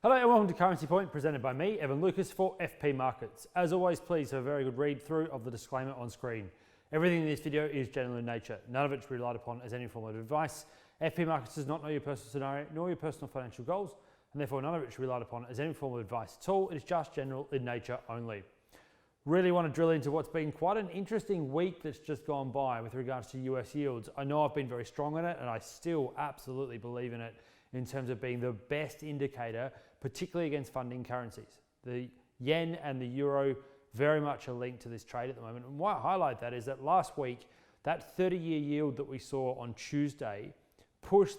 Hello and welcome to Currency Point, presented by me, Evan Lucas, for FP Markets. As always, please have a very good read through of the disclaimer on screen. Everything in this video is general in nature. None of it should be relied upon as any form of advice. FP Markets does not know your personal scenario nor your personal financial goals, and therefore none of it should be relied upon as any form of advice at all. It is just general in nature only. Really want to drill into what's been quite an interesting week that's just gone by with regards to US yields. I know I've been very strong on it, and I still absolutely believe in it in terms of being the best indicator, particularly against funding currencies. The yen and the euro very much are linked to this trade at the moment. And why I highlight that is that last week, that 30-year yield that we saw on Tuesday pushed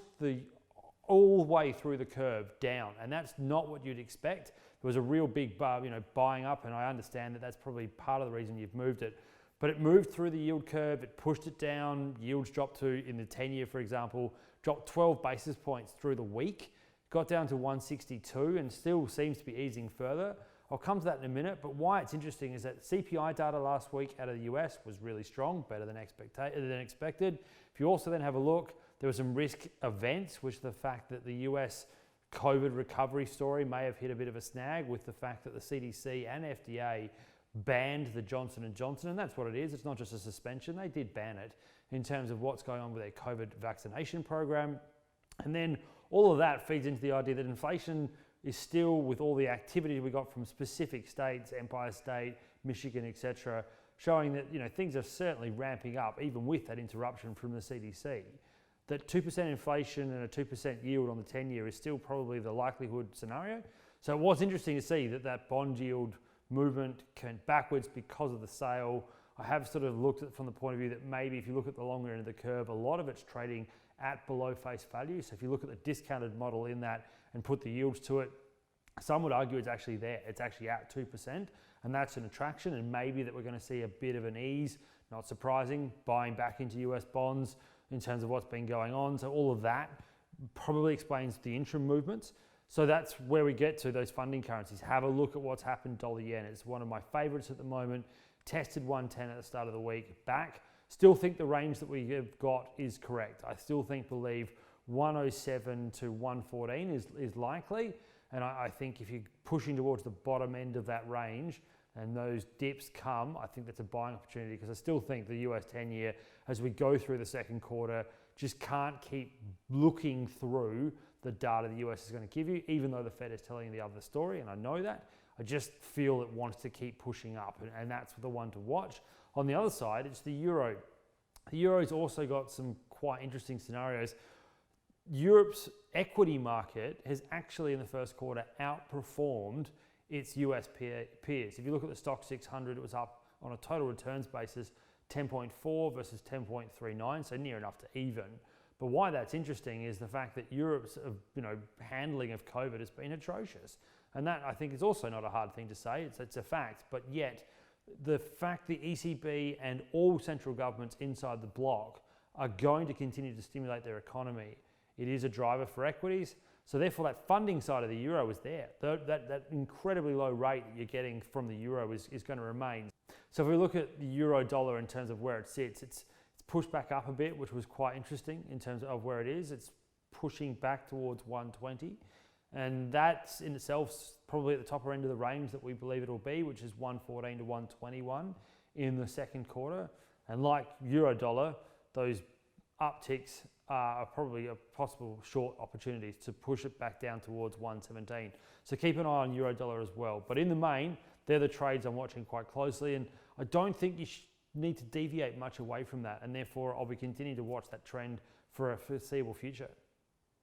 all the way through the curve down, and that's not what you'd expect. There was a real big buying up, and I understand that that's probably part of the reason you've moved it. But it moved through the yield curve, it pushed it down, yields dropped to, in the 10-year for example, dropped 12 basis points through the week, got down to 162 and still seems to be easing further. I'll come to that in a minute, but why it's interesting is that CPI data last week out of the US was really strong, better than expected. If you also then have a look, there were some risk events, which the fact that the US COVID recovery story may have hit a bit of a snag with the fact that the CDC and FDA banned the Johnson & Johnson, and that's what it is. It's not just a suspension. They did ban it in terms of what's going on with their COVID vaccination program. And then all of that feeds into the idea that inflation is still, with all the activity we got from specific states, Empire State, Michigan, etc., showing that things are certainly ramping up, even with that interruption from the CDC. That 2% inflation and a 2% yield on the 10-year is still probably the likelihood scenario. So it was interesting to see that bond yield movement went backwards because of the sale. I have sort of looked at it from the point of view that maybe if you look at the longer end of the curve, a lot of it's trading at below face value. So if you look at the discounted model in that and put the yields to it, some would argue it's actually there. It's actually at 2%, and that's an attraction, and maybe that we're going to see a bit of an ease, not surprising, buying back into US bonds in terms of what's been going on. So all of that probably explains the interim movements. So that's where we get to those funding currencies. Have a look at what's happened dollar yen. It's one of my favorites at the moment. Tested 110 at the start of the week, back. Still think the range that we have got is correct. I still believe 107 to 114 is likely. And I think if you're pushing towards the bottom end of that range and those dips come, I think that's a buying opportunity, because I still think the US 10-year, as we go through the second quarter, just can't keep looking through the data the US is going to give you, even though the Fed is telling the other story, and I know that. I just feel it wants to keep pushing up, and that's the one to watch. On the other side, it's the euro. The euro's also got some quite interesting scenarios. Europe's equity market has actually in the first quarter outperformed its US peers. If you look at the stock 600, it was up on a total returns basis 10.4 versus 10.39, so near enough to even. But why that's interesting is the fact that Europe's handling of COVID has been atrocious. And that, I think, is also not a hard thing to say. It's a fact. But yet, the fact the ECB and all central governments inside the bloc are going to continue to stimulate their economy, it is a driver for equities. So therefore, that funding side of the euro is there. That incredibly low rate that you're getting from the euro is going to remain. So if we look at the euro dollar in terms of where it sits, it's pushed back up a bit, which was quite interesting in terms of where it is. It's pushing back towards 120. And that's in itself probably at the top end of the range that we believe it'll be, which is 114 to 121 in the second quarter. And like euro dollar, those upticks are probably a possible short opportunities to push it back down towards 117. So keep an eye on euro dollar as well. But in the main, they're the trades I'm watching quite closely, and I don't think you need to deviate much away from that, and therefore I'll be continuing to watch that trend for a foreseeable future.